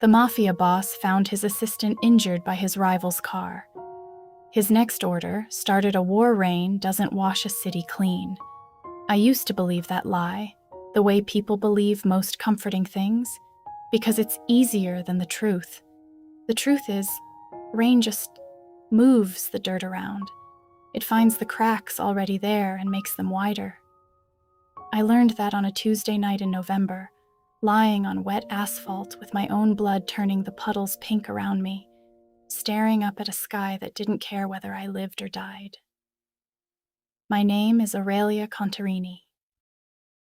The Mafia boss found his assistant injured by his rival's car. His next order started a war rain doesn't wash a city clean. I used to believe that lie, the way people believe most comforting things, because it's easier than the truth. The truth is, rain just moves the dirt around. It finds the cracks already there and makes them wider. I learned that on a Tuesday night in November, lying on wet asphalt with my own blood turning the puddles pink around me, staring up at a sky that didn't care whether I lived or died. My name is Aurelia Contarini.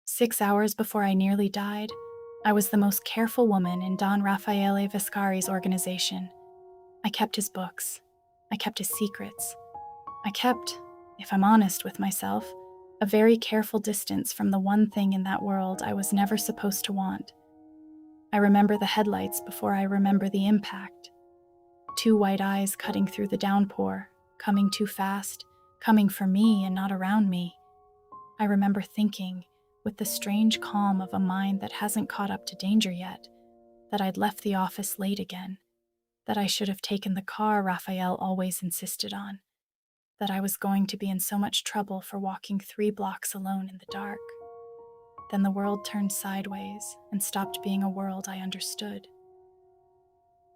6 hours before I nearly died, I was the most careful woman in Don Raffaele Viscari's organization. I kept his books. I kept his secrets. I kept, if I'm honest with myself, a very careful distance from the one thing in that world I was never supposed to want. I remember the headlights before I remember the impact. 2 white eyes cutting through the downpour, coming too fast, coming for me and not around me. I remember thinking, with the strange calm of a mind that hasn't caught up to danger yet, that I'd left the office late again, that I should have taken the car Raphael always insisted on, that I was going to be in so much trouble for walking 3 blocks alone in the dark. Then the world turned sideways and stopped being a world I understood.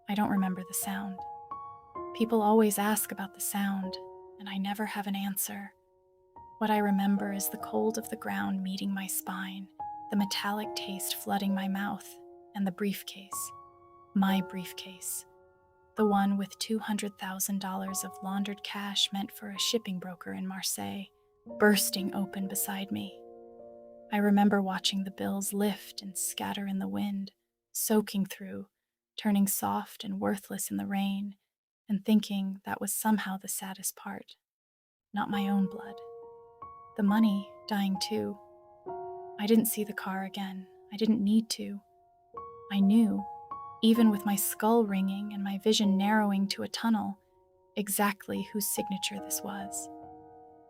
I don't remember the sound. People always ask about the sound, and I never have an answer. What I remember is the cold of the ground meeting my spine, the metallic taste flooding my mouth, and the briefcase. My briefcase. The one with $200,000 of laundered cash meant for a shipping broker in Marseille, bursting open beside me. I remember watching the bills lift and scatter in the wind, soaking through, turning soft and worthless in the rain, and thinking that was somehow the saddest part. Not my own blood. The money dying too. I didn't see the car again. I didn't need to. I knew, even with my skull ringing and my vision narrowing to a tunnel, exactly whose signature this was.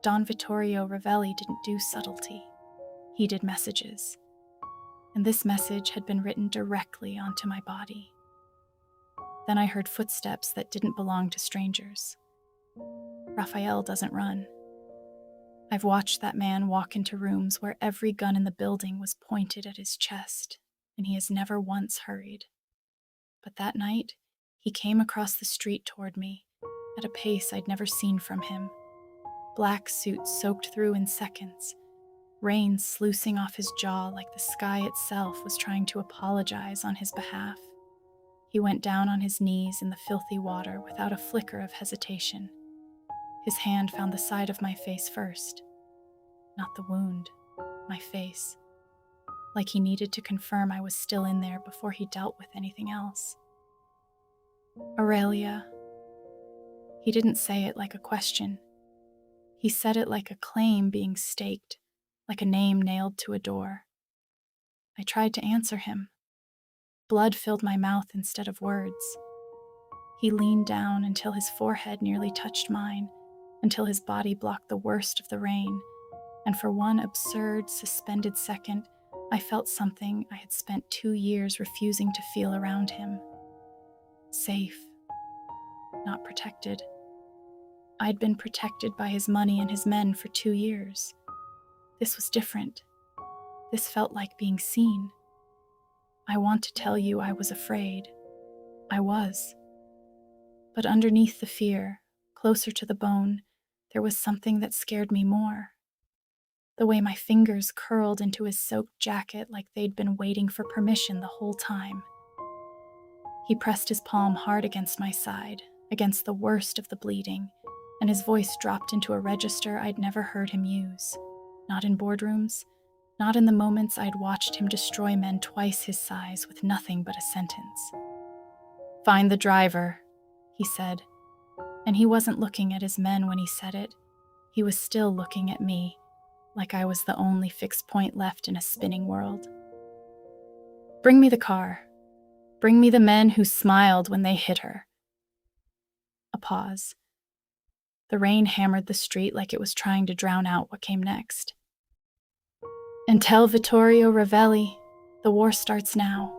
Don Vittorio Ravelli didn't do subtlety. He did messages. And this message had been written directly onto my body. Then I heard footsteps that didn't belong to strangers. Raphael doesn't run. I've watched that man walk into rooms where every gun in the building was pointed at his chest, and he has never once hurried. But that night, he came across the street toward me, at a pace I'd never seen from him. Black suit soaked through in seconds, rain sluicing off his jaw like the sky itself was trying to apologize on his behalf. He went down on his knees in the filthy water without a flicker of hesitation. His hand found the side of my face first. Not the wound, my face. Like he needed to confirm I was still in there before he dealt with anything else. Aurelia. He didn't say it like a question. He said it like a claim being staked, like a name nailed to a door. I tried to answer him. Blood filled my mouth instead of words. He leaned down until his forehead nearly touched mine, until his body blocked the worst of the rain, and for one absurd, suspended second, I felt something I had spent 2 years refusing to feel around him. Safe. Not protected. I'd been protected by his money and his men for 2 years. This was different. This felt like being seen. I want to tell you I was afraid. I was. But underneath the fear, closer to the bone, there was something that scared me more. The way my fingers curled into his soaked jacket like they'd been waiting for permission the whole time. He pressed his palm hard against my side, against the worst of the bleeding, and his voice dropped into a register I'd never heard him use. Not in boardrooms, not in the moments I'd watched him destroy men twice his size with nothing but a sentence. "Find the driver," he said. And he wasn't looking at his men when he said it. He was still looking at me, like I was the only fixed point left in a spinning world. "Bring me the car. Bring me the men who smiled when they hit her." A pause. The rain hammered the street like it was trying to drown out what came next. "And tell Vittorio Ravelli, the war starts now."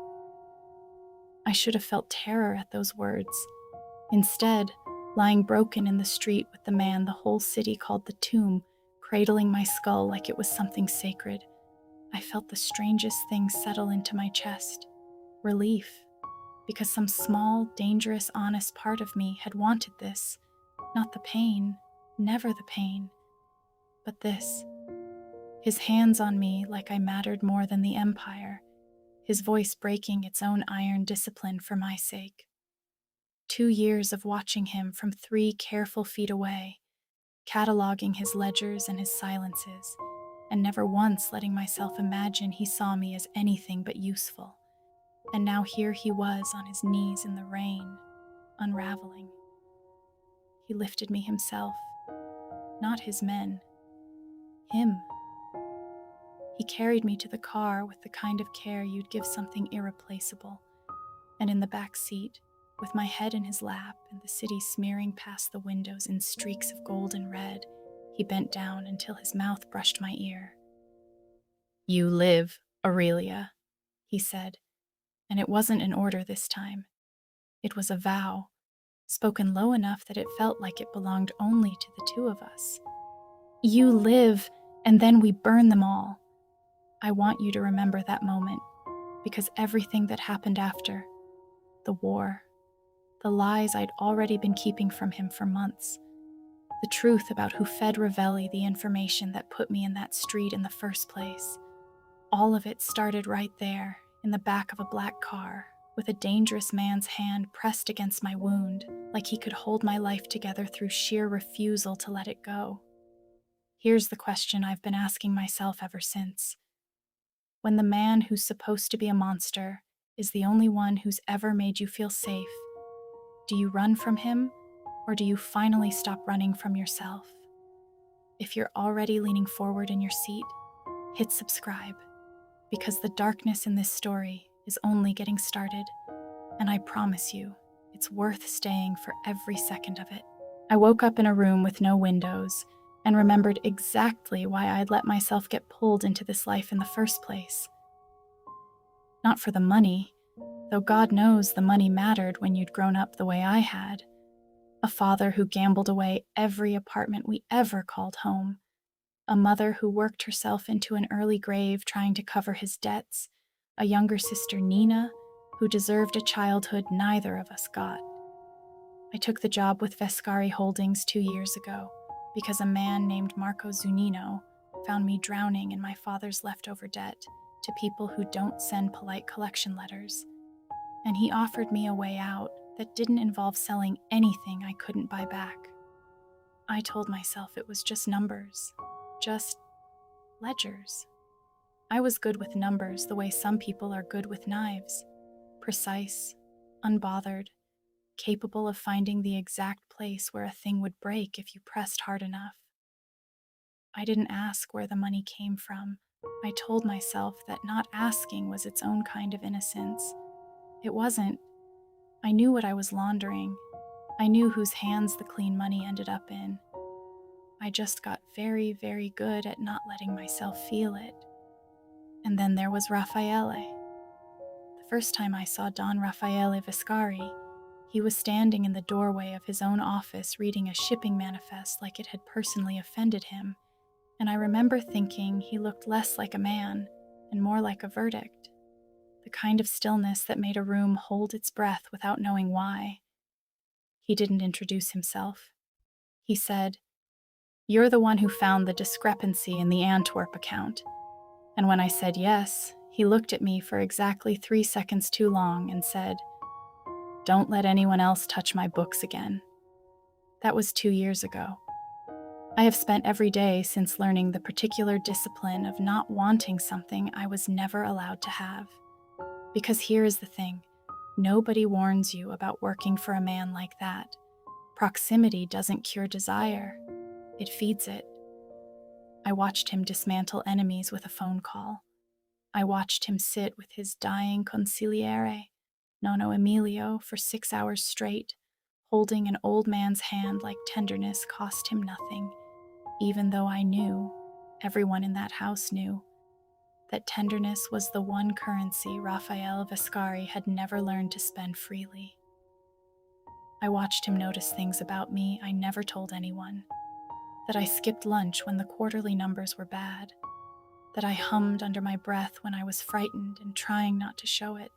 I I should have felt terror at those words. Instead, lying broken in the street with the man the whole city called the tomb, cradling my skull like it was something sacred, I felt the strangest thing settle into my chest. Relief, because some small, dangerous, honest part of me had wanted this. Not the pain, never the pain, but this. His hands on me like I mattered more than the empire, his voice breaking its own iron discipline for my sake. 2 years of watching him from 3 careful feet away, cataloging his ledgers and his silences, and never once letting myself imagine he saw me as anything but useful. And now here he was on his knees in the rain, unraveling. He lifted me himself, not his men, him. He carried me to the car with the kind of care you'd give something irreplaceable, and in the back seat, with my head in his lap and the city smearing past the windows in streaks of gold and red, he bent down until his mouth brushed my ear. "You live, Aurelia," he said, and it wasn't an order this time. It was a vow, spoken low enough that it felt like it belonged only to the two of us. "You live, and then we burn them all. I want you to remember that moment, because everything that happened after, the war, the lies I'd already been keeping from him for months, the truth about who fed Ravelli the information that put me in that street in the first place, all of it started right there, in the back of a black car, with a dangerous man's hand pressed against my wound, like he could hold my life together through sheer refusal to let it go. Here's the question I've been asking myself ever since. When the man who's supposed to be a monster is the only one who's ever made you feel safe, do you run from him, or do you finally stop running from yourself? If you're already leaning forward in your seat, hit subscribe, because the darkness in this story is only getting started, and I promise you, it's worth staying for every second of it. I woke up in a room with no windows and remembered exactly why I'd let myself get pulled into this life in the first place. Not for the money, though God knows the money mattered when you'd grown up the way I had. A father who gambled away every apartment we ever called home. A mother who worked herself into an early grave trying to cover his debts. A younger sister, Nina, who deserved a childhood neither of us got. I took the job with Vescari Holdings 2 years ago because a man named Marco Zunino found me drowning in my father's leftover debt to people who don't send polite collection letters. And he offered me a way out that didn't involve selling anything I couldn't buy back. I told myself it was just numbers, just ledgers. I was good with numbers the way some people are good with knives, precise, unbothered, capable of finding the exact place where a thing would break if you pressed hard enough. I didn't ask where the money came from. I told myself that not asking was its own kind of innocence. It wasn't. I knew what I was laundering. I knew whose hands the clean money ended up in. I just got very, very good at not letting myself feel it. And then there was Raffaele. The first time I saw Don Raffaele Viscari, he was standing in the doorway of his own office reading a shipping manifest like it had personally offended him, and I remember thinking he looked less like a man and more like a verdict, the kind of stillness that made a room hold its breath without knowing why. He didn't introduce himself. He said, "You're the one who found the discrepancy in the Antwerp account." And when I said yes, he looked at me for exactly 3 seconds too long and said, "Don't let anyone else touch my books again." That was 2 years ago. I have spent every day since learning the particular discipline of not wanting something I was never allowed to have. Because here is the thing, nobody warns you about working for a man like that. Proximity doesn't cure desire, it feeds it. I watched him dismantle enemies with a phone call. I watched him sit with his dying consigliere, Nonno Emilio, for 6 hours straight, holding an old man's hand like tenderness cost him nothing, even though I knew, everyone in that house knew, that tenderness was the one currency Raphael Vascari had never learned to spend freely. I watched him notice things about me I never told anyone. That I skipped lunch when the quarterly numbers were bad. That I hummed under my breath when I was frightened and trying not to show it.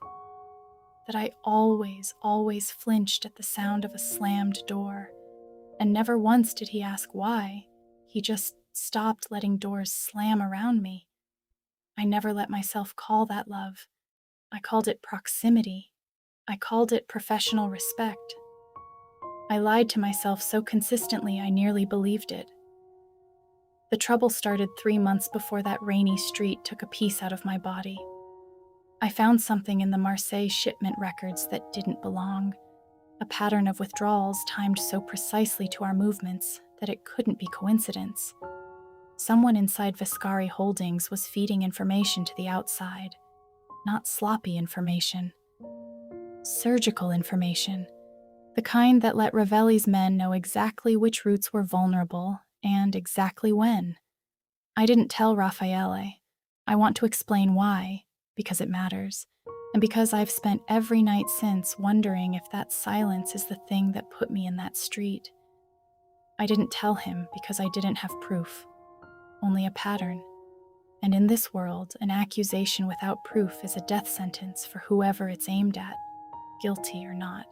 That I always flinched at the sound of a slammed door. And never once did he ask why. He just stopped letting doors slam around me. I never let myself call that love. I called it proximity. I called it professional respect. I lied to myself so consistently I nearly believed it. The trouble started 3 months before that rainy street took a piece out of my body. I found something in the Marseille shipment records that didn't belong, a pattern of withdrawals timed so precisely to our movements that it couldn't be coincidence. Someone inside Vascari Holdings was feeding information to the outside, not sloppy information. Surgical information, the kind that let Ravelli's men know exactly which routes were vulnerable and exactly when. I didn't tell Raffaele. I want to explain why, because it matters, and because I've spent every night since wondering if that silence is the thing that put me in that street. I didn't tell him because I didn't have proof, only a pattern. And in this world, an accusation without proof is a death sentence for whoever it's aimed at, guilty or not.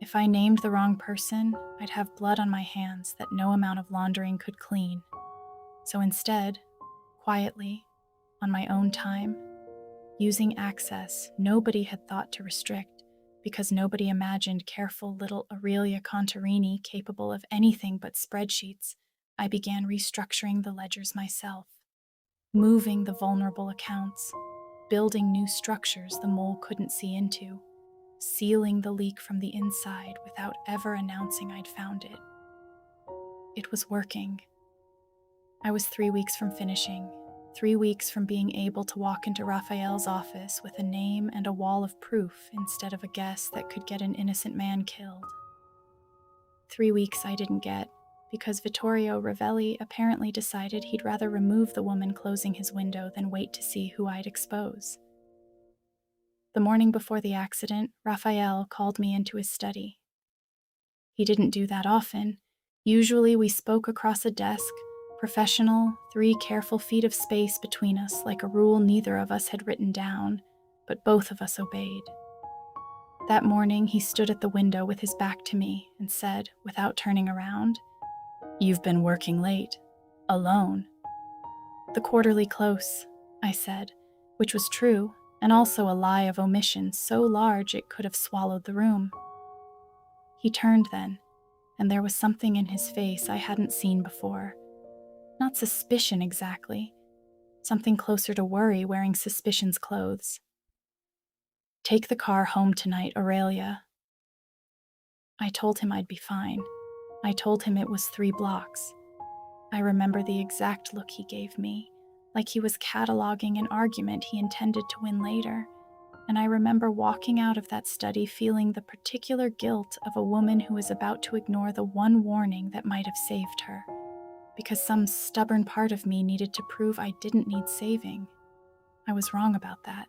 If I named the wrong person, I'd have blood on my hands that no amount of laundering could clean. So instead, quietly, on my own time, using access nobody had thought to restrict because nobody imagined careful little Aurelia Contarini capable of anything but spreadsheets, I began restructuring the ledgers myself, moving the vulnerable accounts, building new structures the mole couldn't see into, sealing the leak from the inside without ever announcing I'd found it. It was working. I was 3 weeks from finishing, 3 weeks from being able to walk into Raphael's office with a name and a wall of proof instead of a guess that could get an innocent man killed. 3 weeks I didn't get, because Vittorio Ravelli apparently decided he'd rather remove the woman closing his window than wait to see who I'd expose. The morning before the accident, Raphael called me into his study. He didn't do that often. Usually we spoke across a desk, professional, 3 careful feet of space between us, like a rule neither of us had written down, but both of us obeyed. That morning, he stood at the window with his back to me and said, without turning around, "You've been working late. Alone." "The quarterly close," I said, which was true, and also a lie of omission so large it could have swallowed the room. He turned then, and there was something in his face I hadn't seen before. Not suspicion exactly, something closer to worry wearing suspicion's clothes. "Take the car home tonight, Aurelia." I told him I'd be fine. I told him it was 3 blocks. I remember the exact look he gave me, like he was cataloging an argument he intended to win later, and I remember walking out of that study feeling the particular guilt of a woman who is about to ignore the one warning that might have saved her, because some stubborn part of me needed to prove I didn't need saving. I was wrong about that.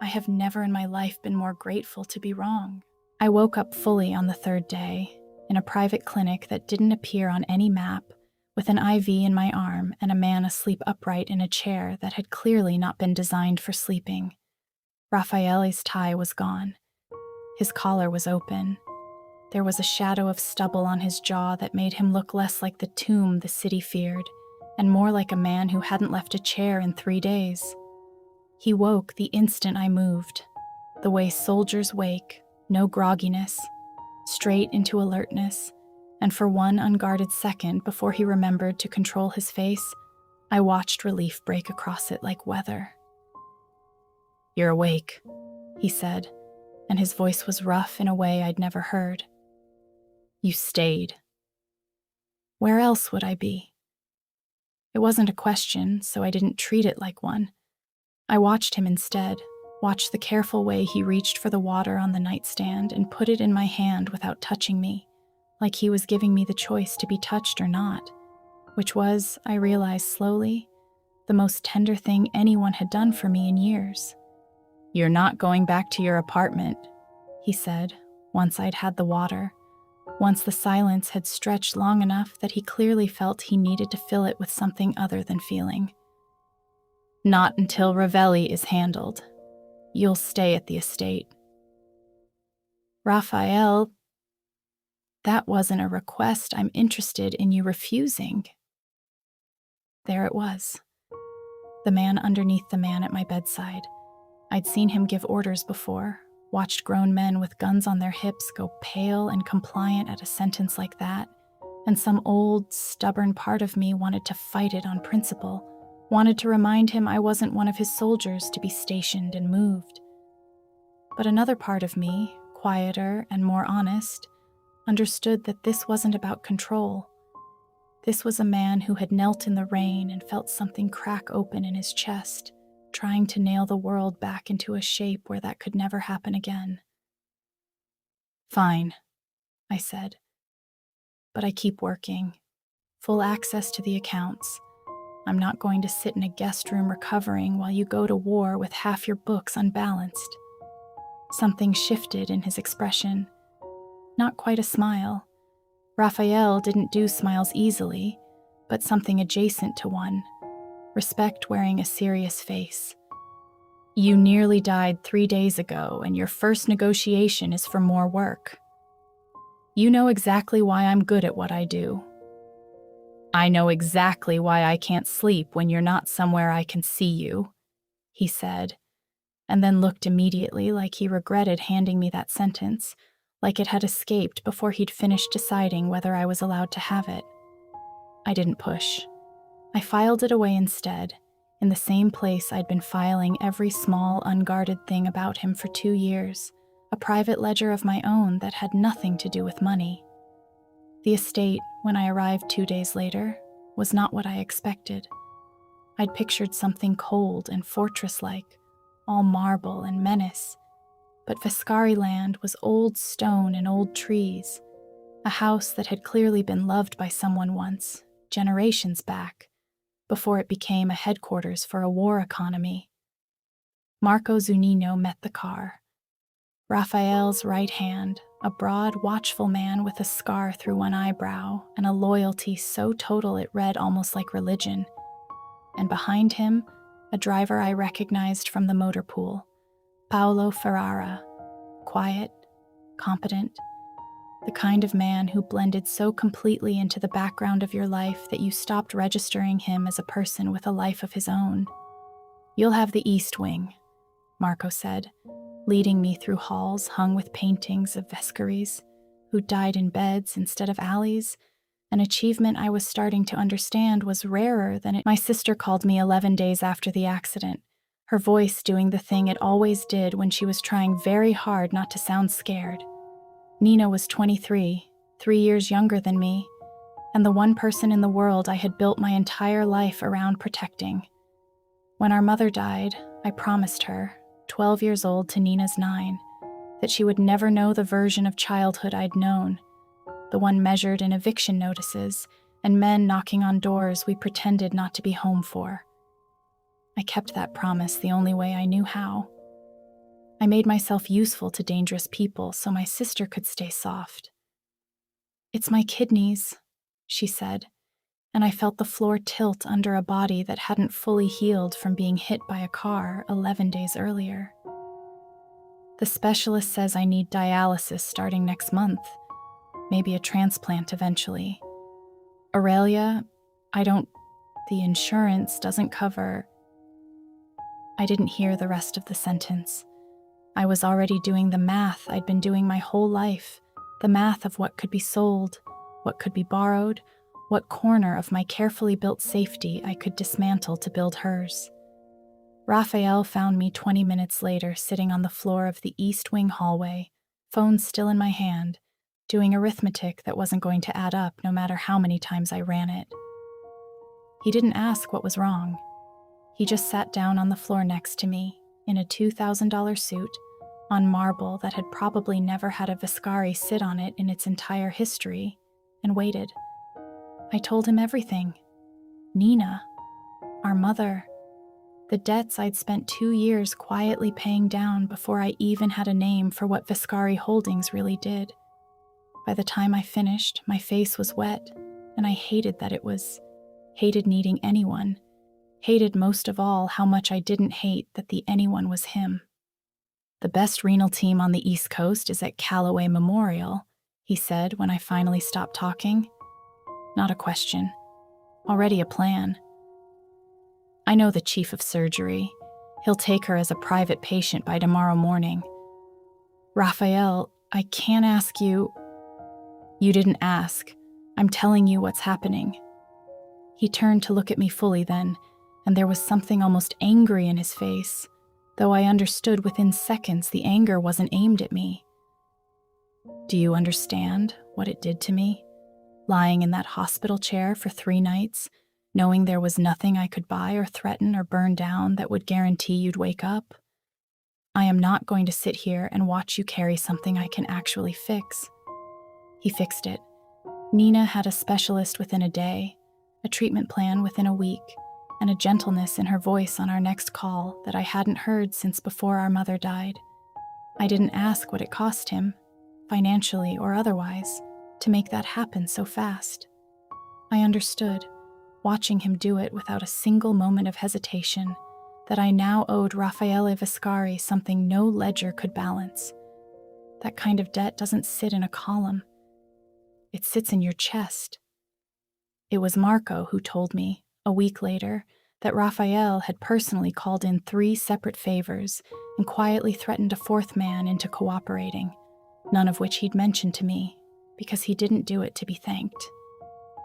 I have never in my life been more grateful to be wrong. I woke up fully on the 3rd day, in a private clinic that didn't appear on any map, with an IV in my arm and a man asleep upright in a chair that had clearly not been designed for sleeping. Raffaele's tie was gone. His collar was open. There was a shadow of stubble on his jaw that made him look less like the tomb the city feared, and more like a man who hadn't left a chair in 3 days. He woke the instant I moved, the way soldiers wake, no grogginess, straight into alertness, and for one unguarded second before he remembered to control his face, I watched relief break across it like weather. "You're awake," he said, and his voice was rough in a way I'd never heard. "You stayed." Where else would I be? It wasn't a question, so I didn't treat it like one. I watched him instead, watched the careful way he reached for the water on the nightstand and put it in my hand without touching me, like he was giving me the choice to be touched or not, which was, I realized slowly, the most tender thing anyone had done for me in years. "You're not going back to your apartment," he said, once I'd had the water, once the silence had stretched long enough that he clearly felt he needed to fill it with something other than feeling. "Not until Ravelli is handled. You'll stay at the estate." "Raphael, that wasn't a request I'm interested in you refusing." There it was. The man underneath the man at my bedside. I'd seen him give orders before, watched grown men with guns on their hips go pale and compliant at a sentence like that, and some old, stubborn part of me wanted to fight it on principle, wanted to remind him I wasn't one of his soldiers to be stationed and moved. But another part of me, quieter and more honest, understood that this wasn't about control. This was a man who had knelt in the rain and felt something crack open in his chest, trying to nail the world back into a shape where that could never happen again. "Fine," I said. "But I keep working. Full access to the accounts. I'm not going to sit in a guest room recovering while you go to war with half your books unbalanced." Something shifted in his expression. Not quite a smile. Raphael didn't do smiles easily, but something adjacent to one. Respect wearing a serious face. "You nearly died 3 days ago, and your first negotiation is for more work. You know exactly why I'm good at what I do. I know exactly why I can't sleep when you're not somewhere I can see you," he said, and then looked immediately like he regretted handing me that sentence, like it had escaped before he'd finished deciding whether I was allowed to have it. I didn't push. I filed it away instead, in the same place I'd been filing every small, unguarded thing about him for 2 years, a private ledger of my own that had nothing to do with money. The estate, when I arrived 2 days later, was not what I expected. I'd pictured something cold and fortress-like, all marble and menace, but Viscari land was old stone and old trees, a house that had clearly been loved by someone once, generations back, before it became a headquarters for a war economy. Marco Zunino met the car. Raphael's right hand, a broad, watchful man with a scar through one eyebrow and a loyalty so total it read almost like religion. And behind him, a driver I recognized from the motor pool, Paolo Ferrara, quiet, competent, the kind of man who blended so completely into the background of your life that you stopped registering him as a person with a life of his own. "You'll have the East Wing," Marco said, leading me through halls hung with paintings of Vescaries who died in beds instead of alleys, an achievement I was starting to understand was rarer than it. My sister called me 11 days after the accident, her voice doing the thing it always did when she was trying very hard not to sound scared. Nina was 23, 3 years younger than me, and the one person in the world I had built my entire life around protecting. When our mother died, I promised her, 12 years old to Nina's 9, that she would never know the version of childhood I'd known, the one measured in eviction notices and men knocking on doors we pretended not to be home for. I kept that promise the only way I knew how. I made myself useful to dangerous people so my sister could stay soft. "It's my kidneys," she said, and I felt the floor tilt under a body that hadn't fully healed from being hit by a car 11 days earlier. "The specialist says I need dialysis starting next month, maybe a transplant eventually. Aurelia, the insurance doesn't cover." I didn't hear the rest of the sentence. I was already doing the math I'd been doing my whole life, the math of what could be sold, what could be borrowed, what corner of my carefully built safety I could dismantle to build hers. Raphael found me 20 minutes later sitting on the floor of the East Wing hallway, phone still in my hand, doing arithmetic that wasn't going to add up no matter how many times I ran it. He didn't ask what was wrong. He just sat down on the floor next to me, in a $2,000 suit, on marble that had probably never had a Viscari sit on it in its entire history, and waited. I told him everything. Nina. our mother, the debts I'd spent 2 years quietly paying down before I even had a name for what Viscari Holdings really did. By the time I finished, my face was wet, and I hated that it was. Hated needing anyone. Hated most of all how much I didn't hate that the anyone was him. "The best renal team on the East Coast is at Callaway Memorial," he said when I finally stopped talking. Not a question. Already a plan. "I know the chief of surgery. He'll take her as a private patient by tomorrow morning." "Raphael, I can't ask you." "You didn't ask. I'm telling you what's happening." He turned to look at me fully then, and there was something almost angry in his face, though I understood within seconds the anger wasn't aimed at me. "Do you understand what it did to me? Lying in that hospital chair for 3 nights, knowing there was nothing I could buy or threaten or burn down that would guarantee you'd wake up? I am not going to sit here and watch you carry something I can actually fix." He fixed it. Nina had a specialist within a day, a treatment plan within a week, and a gentleness in her voice on our next call that I hadn't heard since before our mother died. I didn't ask what it cost him, financially or otherwise, to make that happen so fast. I understood, watching him do it without a single moment of hesitation, that I now owed Raffaele Viscari something no ledger could balance. That kind of debt doesn't sit in a column. It sits in your chest. It was Marco who told me, a week later, that Raphael had personally called in 3 separate favors and quietly threatened a 4th man into cooperating, none of which he'd mentioned to me, because he didn't do it to be thanked.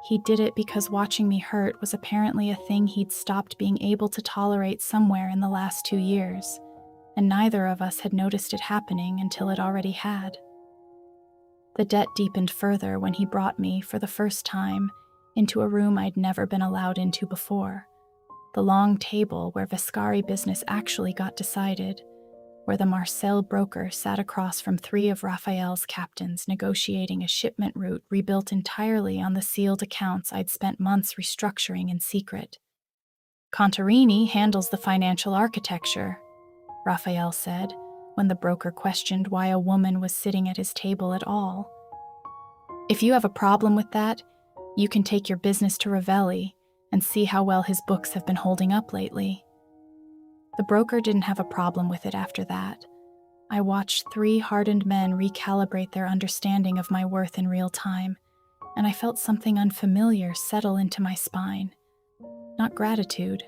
He did it because watching me hurt was apparently a thing he'd stopped being able to tolerate somewhere in the last 2 years, and neither of us had noticed it happening until it already had. The debt deepened further when he brought me, for the first time, into a room I'd never been allowed into before, the long table where Viscari business actually got decided, where the Marcel broker sat across from 3 of Raphael's captains negotiating a shipment route rebuilt entirely on the sealed accounts I'd spent months restructuring in secret. "Contarini handles the financial architecture," Raphael said, when the broker questioned why a woman was sitting at his table at all. "If you have a problem with that, you can take your business to Ravelli and see how well his books have been holding up lately." The broker didn't have a problem with it after that. I watched 3 hardened men recalibrate their understanding of my worth in real time, and I felt something unfamiliar settle into my spine. Not gratitude,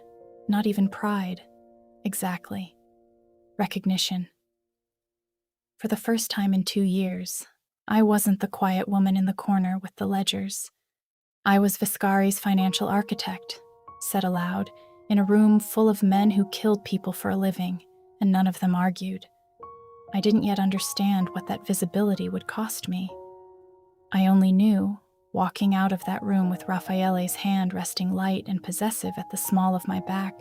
not even pride. Exactly. Recognition. For the first time in 2 years, I wasn't the quiet woman in the corner with the ledgers. I was Viscari's financial architect, said aloud, in a room full of men who killed people for a living, and none of them argued. I didn't yet understand what that visibility would cost me. I only knew, walking out of that room with Raffaele's hand resting light and possessive at the small of my back,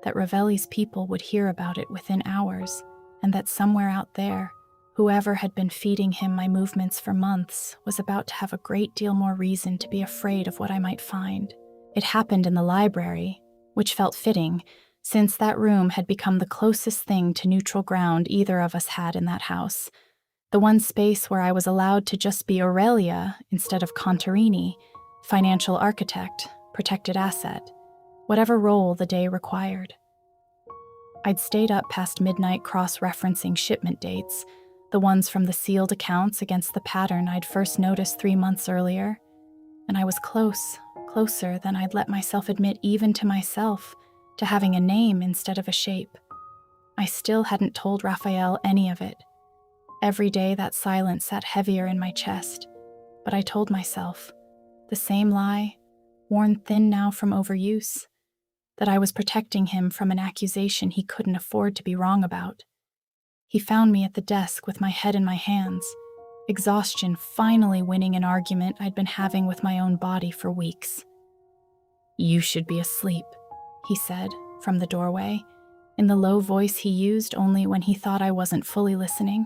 that Ravelli's people would hear about it within hours, and that somewhere out there, whoever had been feeding him my movements for months was about to have a great deal more reason to be afraid of what I might find. It happened in the library, which felt fitting, since that room had become the closest thing to neutral ground either of us had in that house, the one space where I was allowed to just be Aurelia instead of Contarini, financial architect, protected asset, whatever role the day required. I'd stayed up past midnight cross-referencing shipment dates, the ones from the sealed accounts against the pattern I'd first noticed 3 months earlier, and I was closer than I'd let myself admit even to myself, to having a name instead of a shape. I still hadn't told Raphael any of it. Every day that silence sat heavier in my chest, but I told myself, the same lie, worn thin now from overuse, that I was protecting him from an accusation he couldn't afford to be wrong about. He found me at the desk with my head in my hands, exhaustion finally winning an argument I'd been having with my own body for weeks. "You should be asleep," he said, from the doorway, in the low voice he used only when he thought I wasn't fully listening.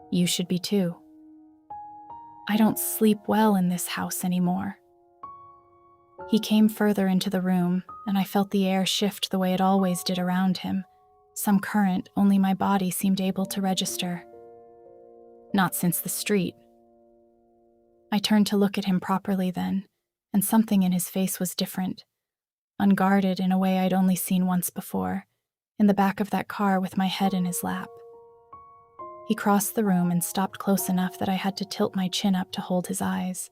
"You should be too. I don't sleep well in this house anymore." He came further into the room, and I felt the air shift the way it always did around him, some current only my body seemed able to register. Not since the street. I turned to look at him properly then, and something in his face was different, unguarded in a way I'd only seen once before, in the back of that car with my head in his lap. He crossed the room and stopped close enough that I had to tilt my chin up to hold his eyes,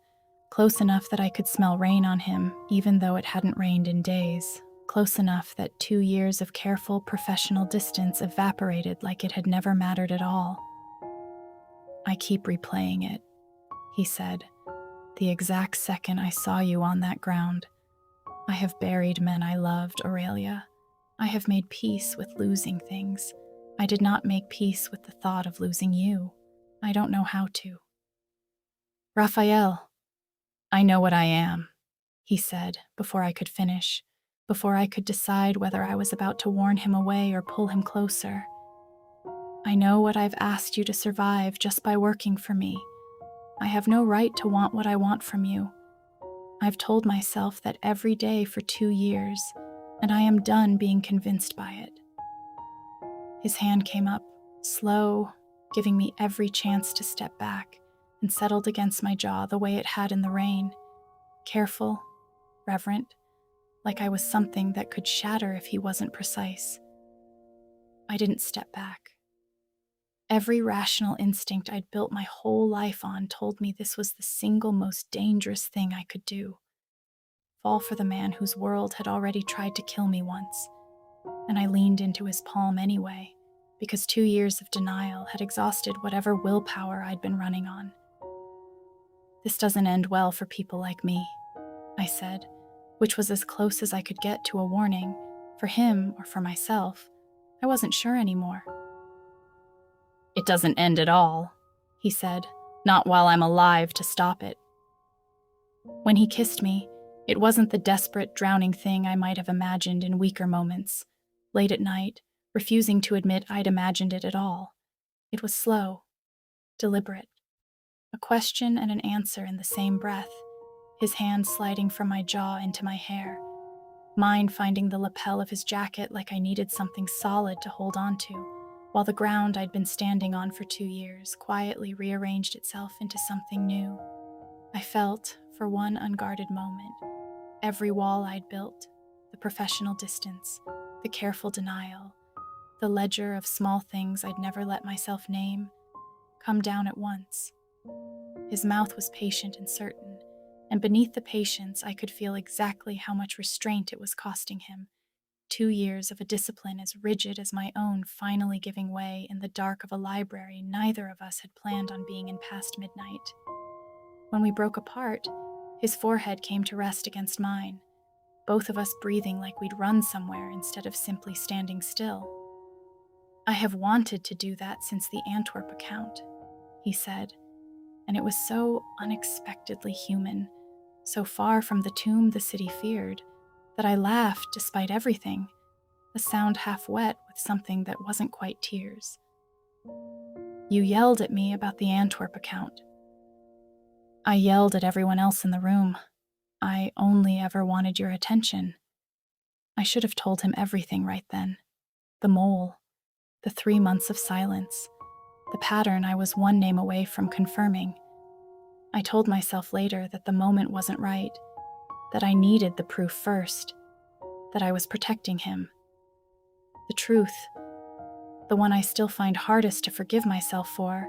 close enough that I could smell rain on him, even though it hadn't rained in days, close enough that 2 years of careful professional distance evaporated like it had never mattered at all. "I keep replaying it," he said, "the exact second I saw you on that ground. I have buried men I loved, Aurelia. I have made peace with losing things. I did not make peace with the thought of losing you. I don't know how to." "Raphael, I know what I am," he said before I could finish, before I could decide whether I was about to warn him away or pull him closer. "I know what I've asked you to survive just by working for me. I have no right to want what I want from you. I've told myself that every day for 2 years, and I am done being convinced by it." His hand came up, slow, giving me every chance to step back, and settled against my jaw the way it had in the rain, careful, reverent, like I was something that could shatter if he wasn't precise. I didn't step back. Every rational instinct I'd built my whole life on told me this was the single most dangerous thing I could do. Fall for the man whose world had already tried to kill me once. And I leaned into his palm anyway, because 2 years of denial had exhausted whatever willpower I'd been running on. "This doesn't end well for people like me," I said, which was as close as I could get to a warning, for him or for myself. I wasn't sure anymore. "It doesn't end at all," he said, "not while I'm alive to stop it." When he kissed me, it wasn't the desperate, drowning thing I might have imagined in weaker moments, late at night, refusing to admit I'd imagined it at all. It was slow, deliberate, a question and an answer in the same breath, his hand sliding from my jaw into my hair, mine finding the lapel of his jacket like I needed something solid to hold on to, while the ground I'd been standing on for 2 years quietly rearranged itself into something new. I felt, for one unguarded moment, every wall I'd built, the professional distance, the careful denial, the ledger of small things I'd never let myself name, come down at once. His mouth was patient and certain, and beneath the patience I could feel exactly how much restraint it was costing him. 2 years of a discipline as rigid as my own finally giving way in the dark of a library neither of us had planned on being in past midnight. When we broke apart, his forehead came to rest against mine, both of us breathing like we'd run somewhere instead of simply standing still. "I have wanted to do that since the Antwerp account," he said, and it was so unexpectedly human, so far from the tomb the city feared, that I laughed despite everything, a sound half wet with something that wasn't quite tears. "You yelled at me about the Antwerp account." "I yelled at everyone else in the room. I only ever wanted your attention." I should have told him everything right then. The mole, the 3 months of silence, the pattern I was one name away from confirming. I told myself later that the moment wasn't right, that I needed the proof first, that I was protecting him. The truth, the one I still find hardest to forgive myself for,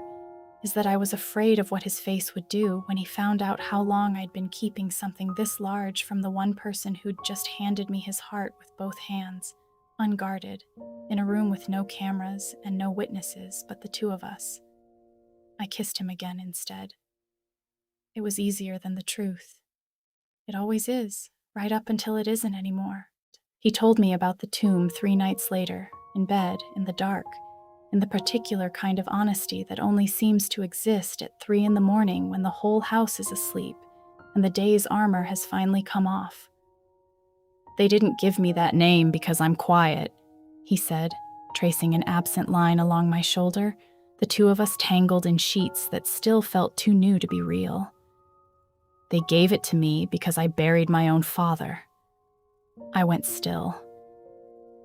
is that I was afraid of what his face would do when he found out how long I'd been keeping something this large from the one person who'd just handed me his heart with both hands, unguarded, in a room with no cameras and no witnesses but the 2 of us. I kissed him again instead. It was easier than the truth. It always is, right up until it isn't anymore. He told me about the tomb 3 nights later, in bed, in the dark, in the particular kind of honesty that only seems to exist at 3 a.m. when the whole house is asleep and the day's armor has finally come off. "They didn't give me that name because I'm quiet," he said, tracing an absent line along my shoulder, the 2 of us tangled in sheets that still felt too new to be real. They gave it to me because I buried my own father. I went still.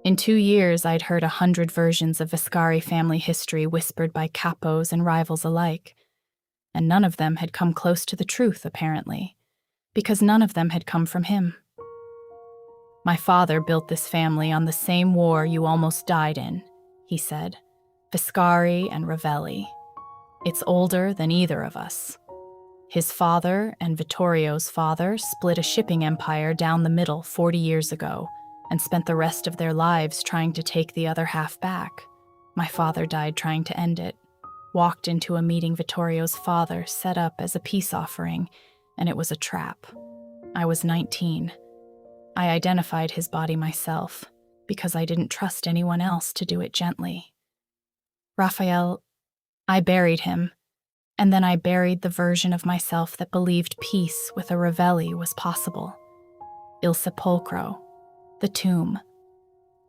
In 2 years, I'd heard 100 versions of Viscari family history whispered by capos and rivals alike, and none of them had come close to the truth, apparently, because none of them had come from him. My father built this family on the same war you almost died in, he said. Viscari and Ravelli. It's older than either of us. His father and Vittorio's father split a shipping empire down the middle 40 years ago and spent the rest of their lives trying to take the other half back. My father died trying to end it, walked into a meeting Vittorio's father set up as a peace offering, and it was a trap. I was 19. I identified his body myself because I didn't trust anyone else to do it gently. Raphael, I buried him, and then I buried the version of myself that believed peace with a Ravelli was possible. Il sepolcro, the tomb.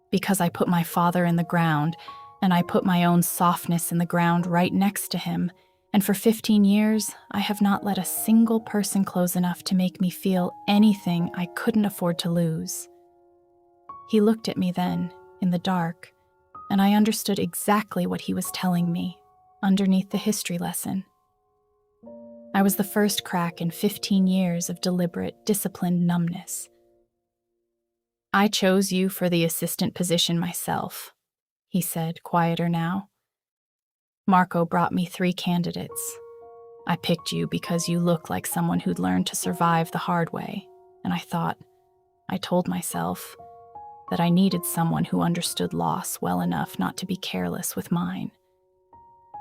Because I put my father in the ground, and I put my own softness in the ground right next to him, and for 15 years, I have not let a single person close enough to make me feel anything I couldn't afford to lose. He looked at me then, in the dark, and I understood exactly what he was telling me, underneath the history lesson. I was the first crack in 15 years of deliberate, disciplined numbness. I chose you for the assistant position myself, he said, quieter now. Marco brought me 3 candidates. I picked you because you look like someone who'd learned to survive the hard way, and I told myself that I needed someone who understood loss well enough not to be careless with mine.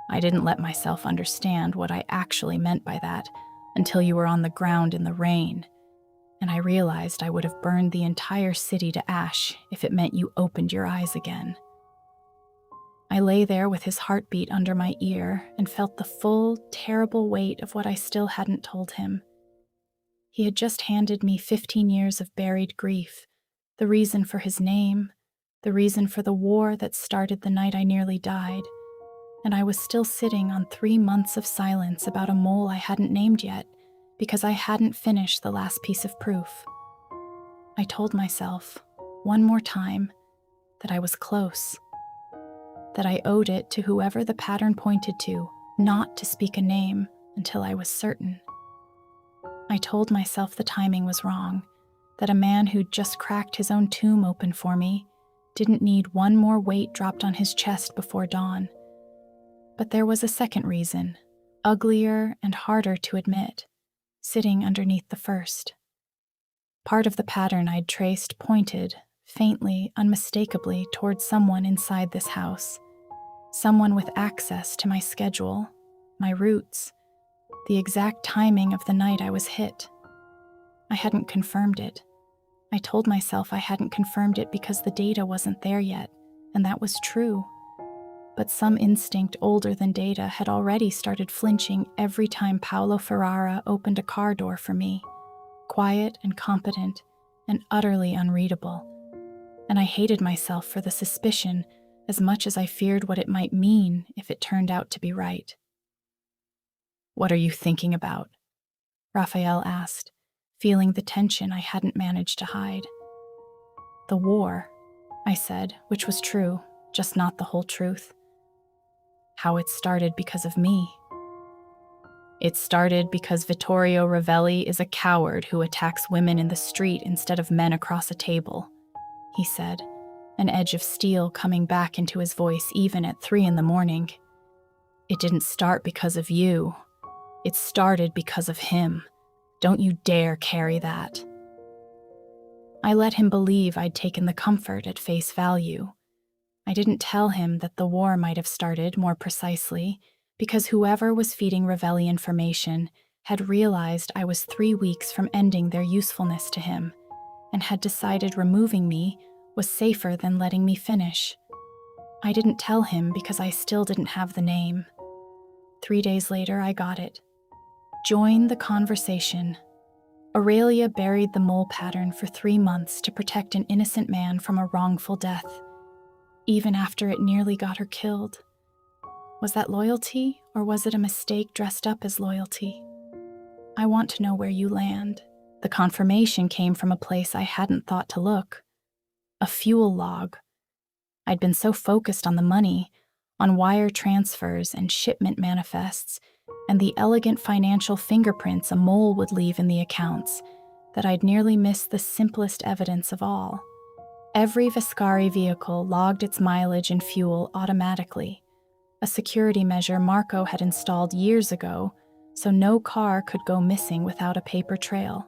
I didn't let myself understand what I actually meant by that until you were on the ground in the rain, and I realized I would have burned the entire city to ash if it meant you opened your eyes again. I lay there with his heartbeat under my ear and felt the full, terrible weight of what I still hadn't told him. He had just handed me 15 years of buried grief, the reason for his name, the reason for the war that started the night I nearly died, and I was still sitting on 3 months of silence about a mole I hadn't named yet because I hadn't finished the last piece of proof. I told myself, one more time, that I was close, that I owed it to whoever the pattern pointed to not to speak a name until I was certain. I told myself the timing was wrong, that a man who'd just cracked his own tomb open for me didn't need one more weight dropped on his chest before dawn. But there was a second reason, uglier and harder to admit, sitting underneath the first. Part of the pattern I'd traced pointed, faintly, unmistakably, toward someone inside this house. Someone with access to my schedule, my roots, the exact timing of the night I was hit. I hadn't confirmed it. I told myself I hadn't confirmed it because the data wasn't there yet, and that was true. But some instinct older than data had already started flinching every time Paolo Ferrara opened a car door for me, quiet and competent and utterly unreadable. And I hated myself for the suspicion as much as I feared what it might mean if it turned out to be right. "What are you thinking about?" Raphael asked, feeling the tension I hadn't managed to hide. "The war," I said, which was true, just not the whole truth. "How it started because of me." "It started because Vittorio Ravelli is a coward who attacks women in the street instead of men across a table," he said, an edge of steel coming back into his voice even at 3 a.m. "It didn't start because of you. It started because of him. Don't you dare carry that." I let him believe I'd taken the comfort at face value. I didn't tell him that the war might have started more precisely because whoever was feeding Ravelli information had realized I was 3 weeks from ending their usefulness to him and had decided removing me was safer than letting me finish. I didn't tell him because I still didn't have the name. 3 days later, I got it. Join the conversation. Aurelia buried the mole pattern for 3 months to protect an innocent man from a wrongful death, even after it nearly got her killed. Was that loyalty, or was it a mistake dressed up as loyalty? I want to know where you land." The confirmation came from a place I hadn't thought to look. A fuel log. I'd been so focused on the money, on wire transfers and shipment manifests, and the elegant financial fingerprints a mole would leave in the accounts, that I'd nearly missed the simplest evidence of all. Every Viscari vehicle logged its mileage and fuel automatically, a security measure Marco had installed years ago, so no car could go missing without a paper trail.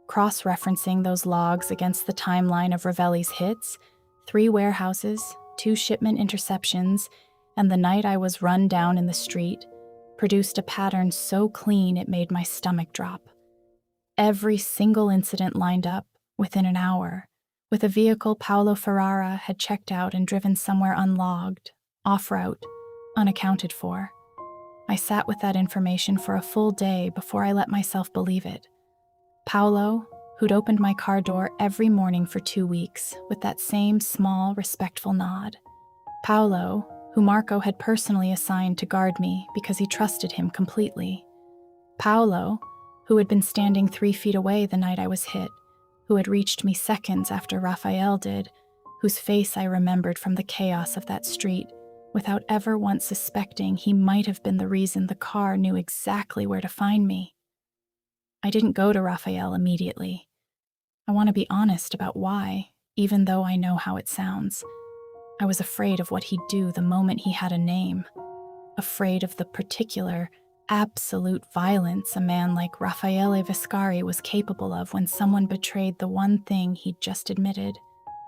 Cross-referencing those logs against the timeline of Ravelli's hits, 3 warehouses, 2 shipment interceptions, and the night I was run down in the street, produced a pattern so clean it made my stomach drop. Every single incident lined up within an hour, with a vehicle Paolo Ferrara had checked out and driven somewhere unlogged, off-route, unaccounted for. I sat with that information for a full day before I let myself believe it. Paolo, who'd opened my car door every morning for 2 weeks with that same small, respectful nod. Paolo, who Marco had personally assigned to guard me because he trusted him completely. Paolo, who had been standing 3 feet away the night I was hit, who had reached me seconds after Raphael did, whose face I remembered from the chaos of that street, without ever once suspecting he might have been the reason the car knew exactly where to find me. I didn't go to Raphael immediately. I want to be honest about why, even though I know how it sounds. I was afraid of what he'd do the moment he had a name. Afraid of the particular, absolute violence a man like Raffaele Viscari was capable of when someone betrayed the one thing he'd just admitted,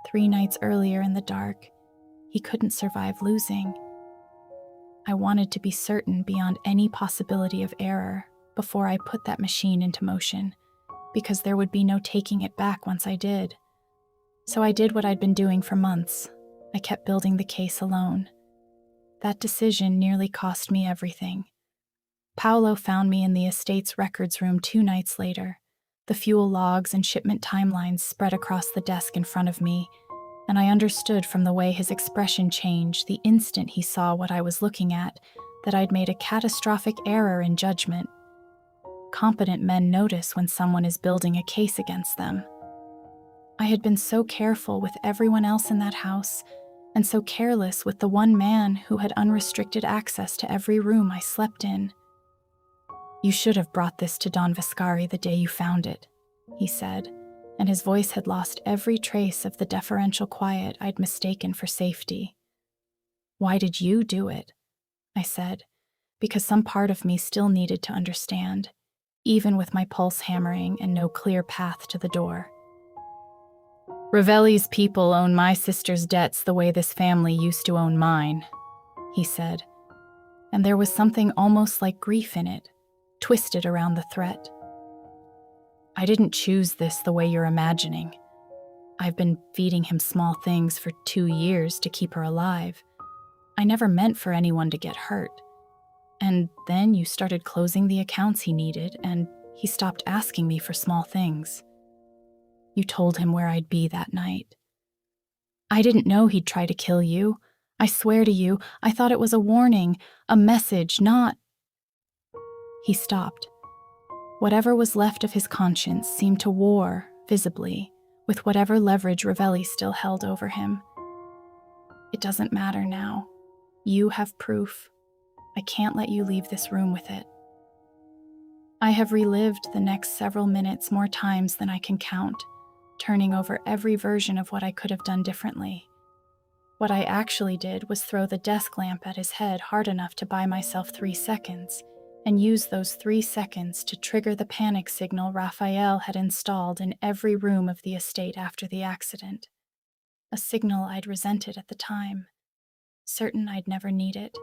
3 nights earlier in the dark, he couldn't survive losing. I wanted to be certain beyond any possibility of error before I put that machine into motion, because there would be no taking it back once I did. So I did what I'd been doing for months. I kept building the case alone. That decision nearly cost me everything. Paolo found me in the estate's records room 2 nights later, the fuel logs and shipment timelines spread across the desk in front of me, and I understood from the way his expression changed the instant he saw what I was looking at that I'd made a catastrophic error in judgment. Competent men notice when someone is building a case against them. I had been so careful with everyone else in that house, and so careless with the one man who had unrestricted access to every room I slept in. "You should have brought this to Don Viscari the day you found it," he said, and his voice had lost every trace of the deferential quiet I'd mistaken for safety. "Why did you do it?" I said, because some part of me still needed to understand, even with my pulse hammering and no clear path to the door. "Ravelli's people own my sister's debts the way this family used to own mine," he said, and there was something almost like grief in it, twisted around the threat. "I didn't choose this the way you're imagining. I've been feeding him small things for 2 years to keep her alive. I never meant for anyone to get hurt. And then you started closing the accounts he needed, and he stopped asking me for small things. You told him where I'd be that night. I didn't know he'd try to kill you. I swear to you, I thought it was a warning, a message, not..." He stopped. Whatever was left of his conscience seemed to war, visibly, with whatever leverage Ravelli still held over him. "It doesn't matter now. You have proof. I can't let you leave this room with it." I have relived the next several minutes more times than I can count, turning over every version of what I could have done differently. What I actually did was throw the desk lamp at his head hard enough to buy myself 3 seconds, and use those 3 seconds to trigger the panic signal Raphael had installed in every room of the estate after the accident. A signal I'd resented at the time, certain I'd never need it,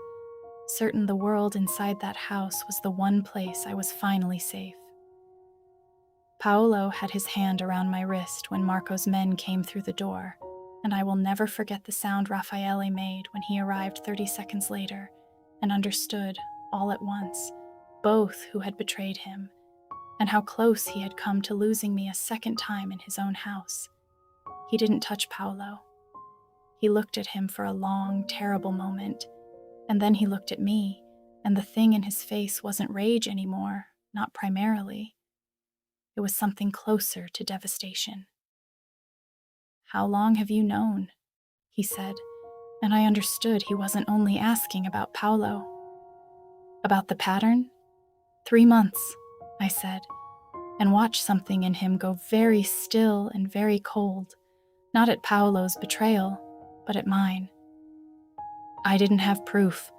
certain the world inside that house was the one place I was finally safe. Paolo had his hand around my wrist when Marco's men came through the door, and I will never forget the sound Raffaele made when he arrived 30 seconds later and understood, all at once, both who had betrayed him, and how close he had come to losing me a second time in his own house. He didn't touch Paolo. He looked at him for a long, terrible moment, and then he looked at me, and the thing in his face wasn't rage anymore, not primarily. It was something closer to devastation. "How long have you known?" he said, and I understood he wasn't only asking about Paolo. "About the pattern?" "3 months," I said, and watched something in him go very still and very cold, not at Paolo's betrayal, but at mine. "I didn't have proof.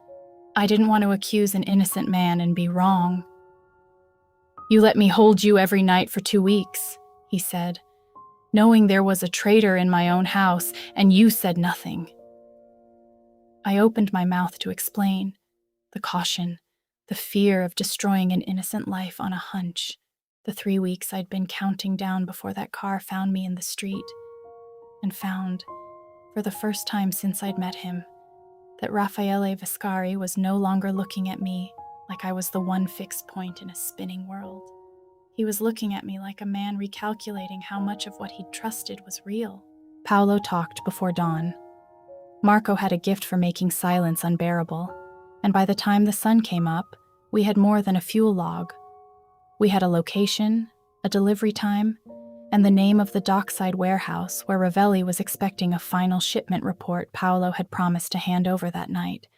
I didn't want to accuse an innocent man and be wrong." "You let me hold you every night for 2 weeks," he said, "knowing there was a traitor in my own house, and you said nothing." I opened my mouth to explain. The caution, the fear of destroying an innocent life on a hunch, the 3 weeks I'd been counting down before that car found me in the street, and found, for the first time since I'd met him, that Raffaele Viscari was no longer looking at me like I was the one fixed point in a spinning world. He was looking at me like a man recalculating how much of what he'd trusted was real. Paolo talked before dawn. Marco had a gift for making silence unbearable, and by the time the sun came up, we had more than a fuel log. We had a location, a delivery time, and the name of the dockside warehouse where Ravelli was expecting a final shipment report Paolo had promised to hand over that night,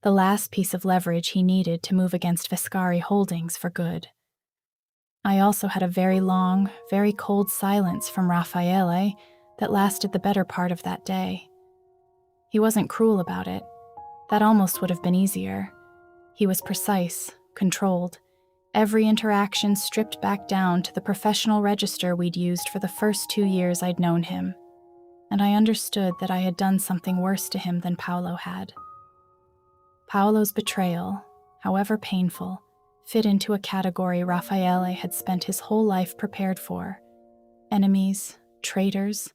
the last piece of leverage he needed to move against Viscari Holdings for good. I also had a very long, very cold silence from Raffaele that lasted the better part of that day. He wasn't cruel about it. That almost would have been easier. He was precise, controlled, every interaction stripped back down to the professional register we'd used for the first 2 years I'd known him, and I understood that I had done something worse to him than Paolo had. Paolo's betrayal, however painful, fit into a category Raffaele had spent his whole life prepared for: enemies, traitors,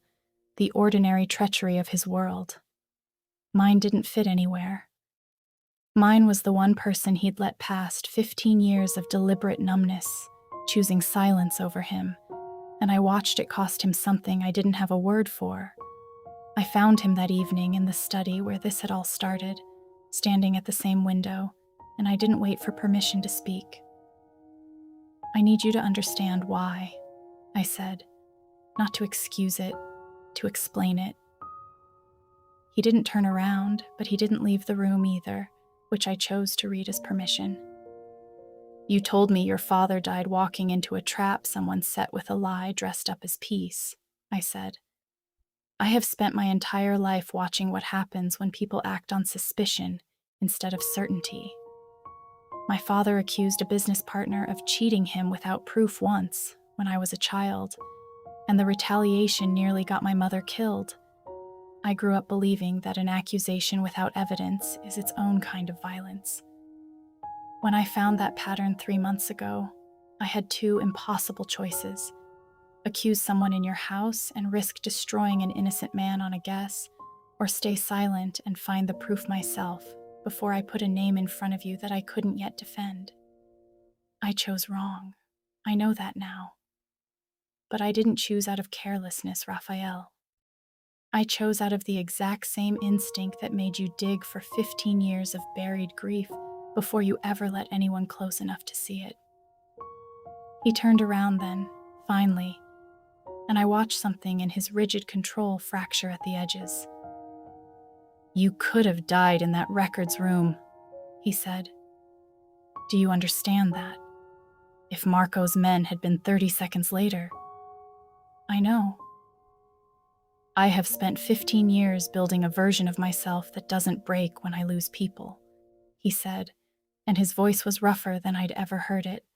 the ordinary treachery of his world. Mine didn't fit anywhere. Mine was the one person he'd let past 15 years of deliberate numbness, choosing silence over him, and I watched it cost him something I didn't have a word for. I found him that evening in the study where this had all started, standing at the same window, and I didn't wait for permission to speak. "I need you to understand why," I said, not to excuse it, to explain it. He didn't turn around, but he didn't leave the room either, which I chose to read as permission. "You told me your father died walking into a trap someone set with a lie dressed up as peace," I said. "I have spent my entire life watching what happens when people act on suspicion instead of certainty. My father accused a business partner of cheating him without proof once, when I was a child, and the retaliation nearly got my mother killed. I grew up believing that an accusation without evidence is its own kind of violence. When I found that pattern 3 months ago, I had 2 impossible choices: accuse someone in your house and risk destroying an innocent man on a guess, or stay silent and find the proof myself before I put a name in front of you that I couldn't yet defend. I chose wrong. I know that now. But I didn't choose out of carelessness, Raphael. I chose out of the exact same instinct that made you dig for 15 years of buried grief before you ever let anyone close enough to see it." He turned around then, finally, and I watched something in his rigid control fracture at the edges. "You could have died in that records room," he said. "Do you understand that? If Marco's men had been 30 seconds later." "I know. I have spent 15 years building a version of myself that doesn't break when I lose people," he said, and his voice was rougher than I'd ever heard it,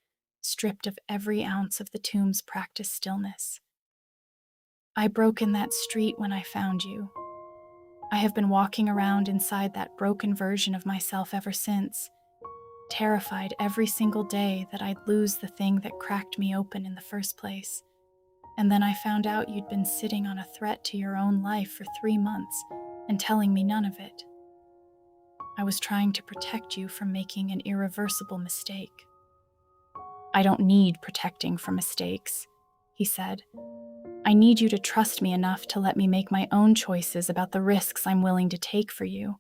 stripped of every ounce of the tomb's practiced stillness. "I broke in that street when I found you. I have been walking around inside that broken version of myself ever since, terrified every single day that I'd lose the thing that cracked me open in the first place. And then I found out you'd been sitting on a threat to your own life for 3 months and telling me none of it. I was trying to protect you from making an irreversible mistake." "I don't need protecting from mistakes," he said. "I need you to trust me enough to let me make my own choices about the risks I'm willing to take for you.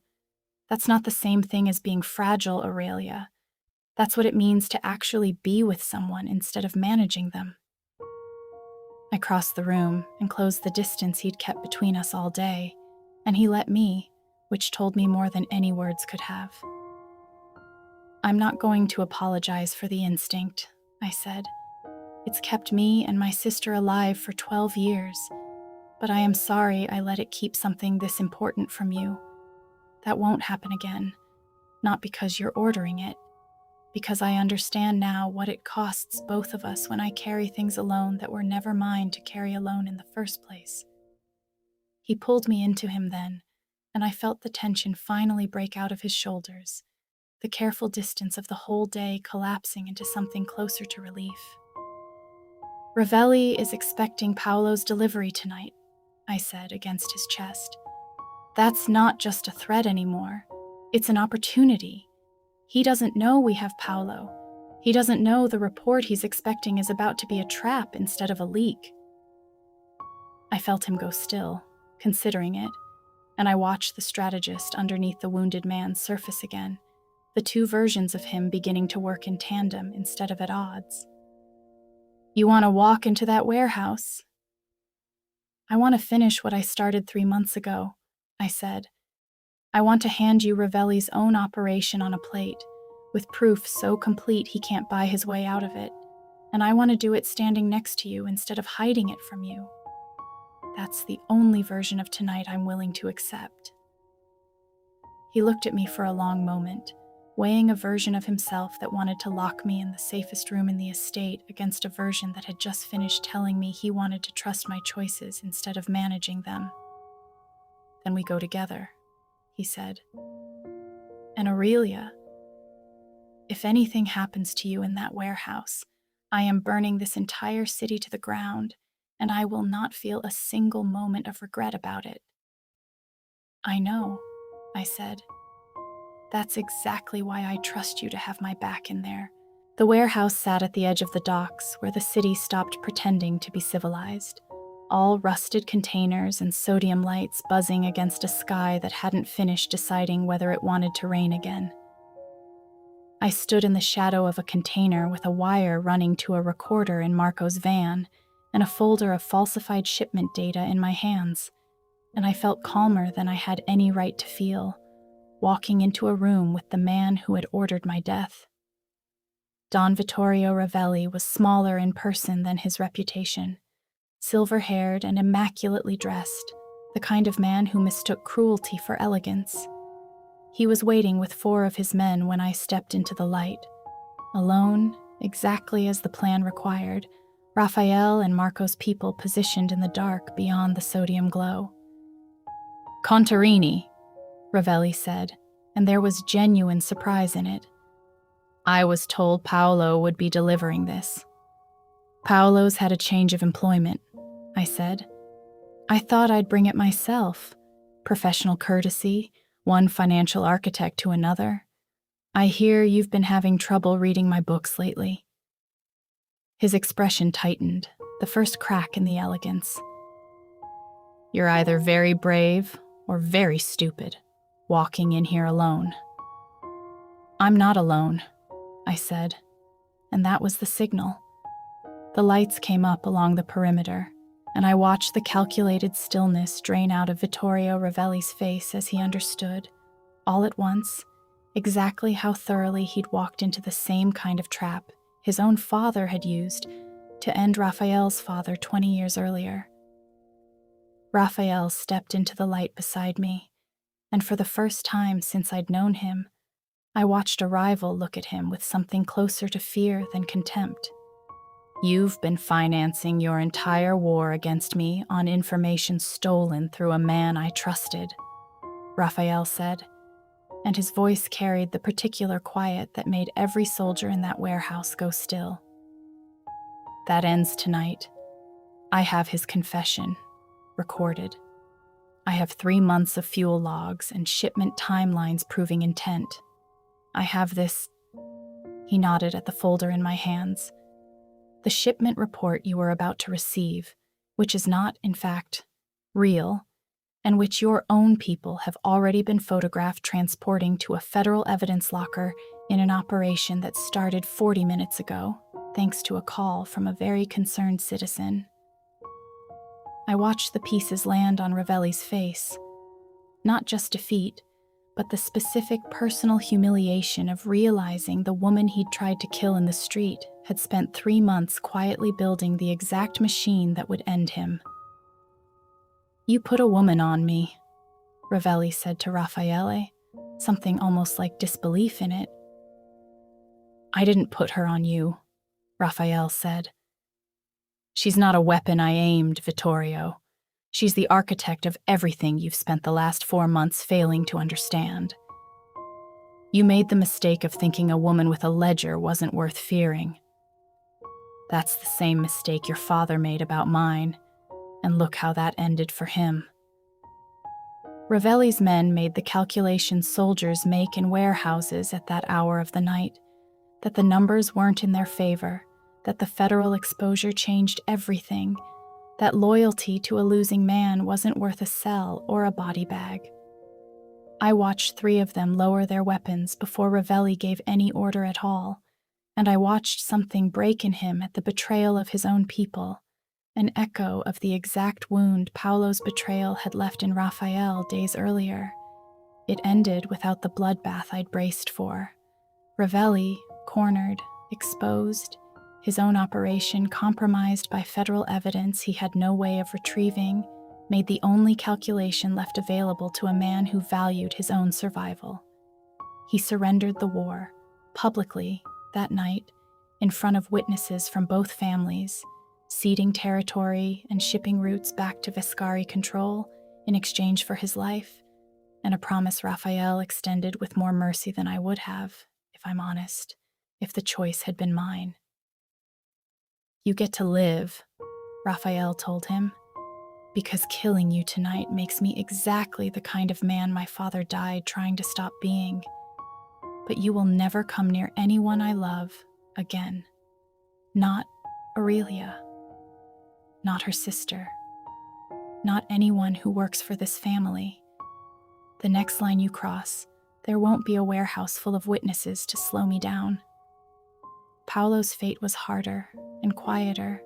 That's not the same thing as being fragile, Aurelia. That's what it means to actually be with someone instead of managing them. I crossed the room and closed the distance he'd kept between us all day, and he let me, which told me more than any words could have. "I'm not going to apologize for the instinct," I said. "It's kept me and my sister alive for 12 years, but I am sorry I let it keep something this important from you. That won't happen again, not because you're ordering it, because I understand now what it costs both of us when I carry things alone that were never mine to carry alone in the first place." He pulled me into him then, and I felt the tension finally break out of his shoulders, the careful distance of the whole day collapsing into something closer to relief. "Ravelli is expecting Paolo's delivery tonight," I said against his chest. "That's not just a threat anymore. It's an opportunity. He doesn't know we have Paolo. He doesn't know the report he's expecting is about to be a trap instead of a leak." I felt him go still, considering it, and I watched the strategist underneath the wounded man's surface again, the two versions of him beginning to work in tandem instead of at odds. "You want to walk into that warehouse?" "I want to finish what I started 3 months ago," I said. "I want to hand you Ravelli's own operation on a plate, with proof so complete he can't buy his way out of it, and I want to do it standing next to you instead of hiding it from you. That's the only version of tonight I'm willing to accept." He looked at me for a long moment, weighing a version of himself that wanted to lock me in the safest room in the estate against a version that had just finished telling me he wanted to trust my choices instead of managing them. "Then we go together," he said. "And Aurelia, if anything happens to you in that warehouse, I am burning this entire city to the ground, and I will not feel a single moment of regret about it." "I know," I said. "That's exactly why I trust you to have my back in there." The warehouse sat at the edge of the docks where the city stopped pretending to be civilized. All rusted containers and sodium lights buzzing against a sky that hadn't finished deciding whether it wanted to rain again. I stood in the shadow of a container with a wire running to a recorder in Marco's van and a folder of falsified shipment data in my hands, and I felt calmer than I had any right to feel, walking into a room with the man who had ordered my death. Don Vittorio Ravelli was smaller in person than his reputation, silver-haired and immaculately dressed, the kind of man who mistook cruelty for elegance. He was waiting with 4 of his men when I stepped into the light. Alone, exactly as the plan required, Raphael and Marco's people positioned in the dark beyond the sodium glow. "Contarini," Ravelli said, and there was genuine surprise in it. "I was told Paolo would be delivering this." "Paolo's had a change of employment," I said. "I thought I'd bring it myself. Professional courtesy, one financial architect to another. I hear you've been having trouble reading my books lately." His expression tightened, the first crack in the elegance. "You're either very brave or very stupid, walking in here alone." "I'm not alone," I said, and that was the signal. The lights came up along the perimeter, and I watched the calculated stillness drain out of Vittorio Ravelli's face as he understood, all at once, exactly how thoroughly he'd walked into the same kind of trap his own father had used to end Raphael's father 20 years earlier. Raphael stepped into the light beside me, and for the first time since I'd known him, I watched a rival look at him with something closer to fear than contempt. "You've been financing your entire war against me on information stolen through a man I trusted," Raphael said, and his voice carried the particular quiet that made every soldier in that warehouse go still. "That ends tonight. I have his confession, recorded. I have 3 months of fuel logs and shipment timelines proving intent. I have this," he nodded at the folder in my hands, "the shipment report you were about to receive, which is not, in fact, real, and which your own people have already been photographed transporting to a federal evidence locker in an operation that started 40 minutes ago, thanks to a call from a very concerned citizen. I watched the pieces land on Ravelli's face. Not just defeat, but the specific personal humiliation of realizing the woman he'd tried to kill in the street had spent 3 months quietly building the exact machine that would end him. "You put a woman on me," Ravelli said to Raffaele, something almost like disbelief in it. "I didn't put her on you," Raphael said. "She's not a weapon I aimed, Vittorio. She's the architect of everything you've spent the last 4 months failing to understand. You made the mistake of thinking a woman with a ledger wasn't worth fearing. That's the same mistake your father made about mine, and look how that ended for him." Ravelli's men made the calculations soldiers make in warehouses at that hour of the night, that the numbers weren't in their favor, that the federal exposure changed everything, that loyalty to a losing man wasn't worth a cell or a body bag. I watched 3 of them lower their weapons before Ravelli gave any order at all, and I watched something break in him at the betrayal of his own people, an echo of the exact wound Paolo's betrayal had left in Raphael days earlier. It ended without the bloodbath I'd braced for. Ravelli, cornered, exposed, his own operation compromised by federal evidence he had no way of retrieving, made the only calculation left available to a man who valued his own survival. He surrendered the war, publicly, that night, in front of witnesses from both families, ceding territory and shipping routes back to Vescari control in exchange for his life, and a promise Raphael extended with more mercy than I would have, if I'm honest, if the choice had been mine. "You get to live," Raphael told him, "because killing you tonight makes me exactly the kind of man my father died trying to stop being. But you will never come near anyone I love again. Not Aurelia. Not her sister. Not anyone who works for this family. The next line you cross, there won't be a warehouse full of witnesses to slow me down." Paolo's fate was harder and quieter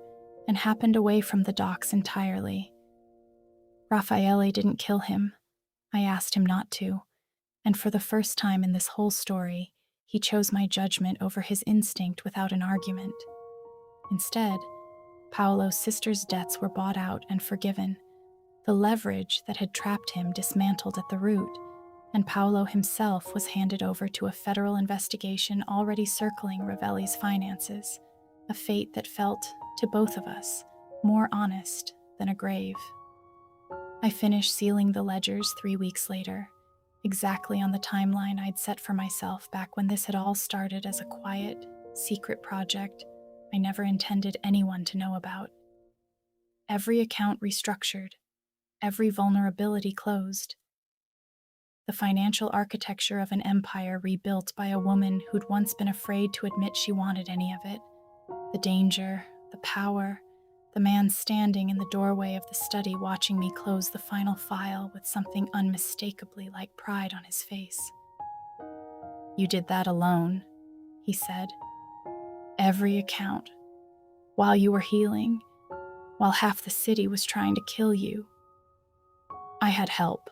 and happened away from the docks entirely. Raffaele didn't kill him. I asked him not to, and for the first time in this whole story, he chose my judgment over his instinct without an argument. Instead, Paolo's sister's debts were bought out and forgiven, the leverage that had trapped him dismantled at the root, and Paolo himself was handed over to a federal investigation already circling Ravelli's finances, a fate that felt, to both of us, more honest than a grave. I finished sealing the ledgers 3 weeks later, exactly on the timeline I'd set for myself back when this had all started as a quiet, secret project I never intended anyone to know about. Every account restructured, every vulnerability closed. The financial architecture of an empire rebuilt by a woman who'd once been afraid to admit she wanted any of it. The danger, the power, the man standing in the doorway of the study watching me close the final file with something unmistakably like pride on his face. "You did that alone," he said. "Every account. While you were healing, while half the city was trying to kill you." "I had help,"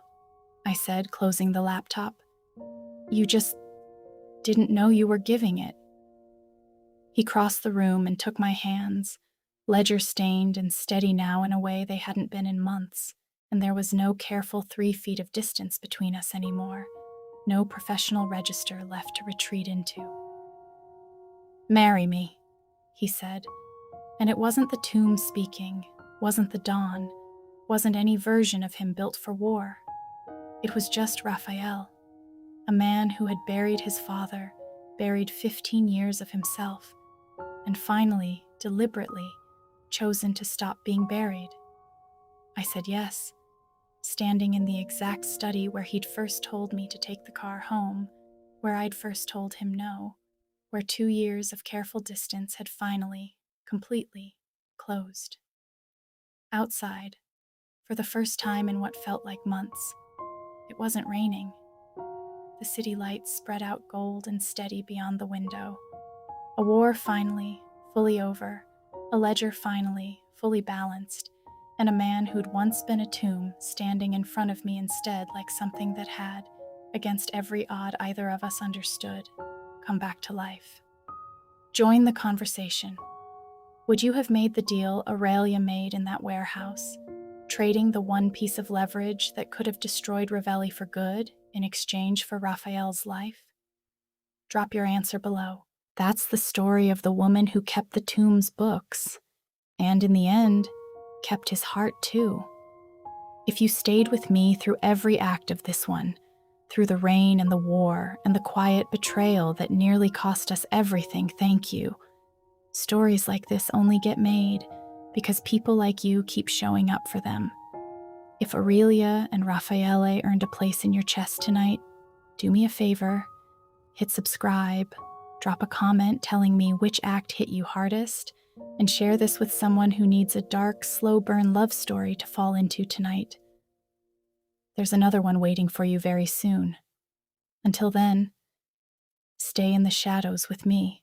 I said, closing the laptop. "You just didn't know you were giving it." He crossed the room and took my hands, ledger-stained and steady now in a way they hadn't been in months, and there was no careful 3 feet of distance between us anymore, no professional register left to retreat into. "Marry me," he said, and it wasn't the tomb speaking, wasn't the dawn, wasn't any version of him built for war. It was just Raphael, a man who had buried his father, buried 15 years of himself, and finally, deliberately, chosen to stop being buried. I said yes, standing in the exact study where he'd first told me to take the car home, where I'd first told him no, where 2 years of careful distance had finally, completely, closed. Outside, For the first time in what felt like months, it wasn't raining. The city lights spread out gold and steady beyond the window. A war finally, fully over, a ledger finally, fully balanced, and a man who'd once been a tomb standing in front of me instead like something that had, against every odd either of us understood, come back to life. Join the conversation. Would you have made the deal Aurelia made in that warehouse, trading the one piece of leverage that could have destroyed Ravelli for good in exchange for Raphael's life? Drop your answer below. That's the story of the woman who kept the tomb's books, and in the end, kept his heart too. If you stayed with me through every act of this one, through the rain and the war and the quiet betrayal that nearly cost us everything, thank you. Stories like this only get made because people like you keep showing up for them. If Aurelia and Raffaele earned a place in your chest tonight, do me a favor, hit subscribe, drop a comment telling me which act hit you hardest, and share this with someone who needs a dark, slow burn love story to fall into tonight. There's another one waiting for you very soon. Until then, stay in the shadows with me.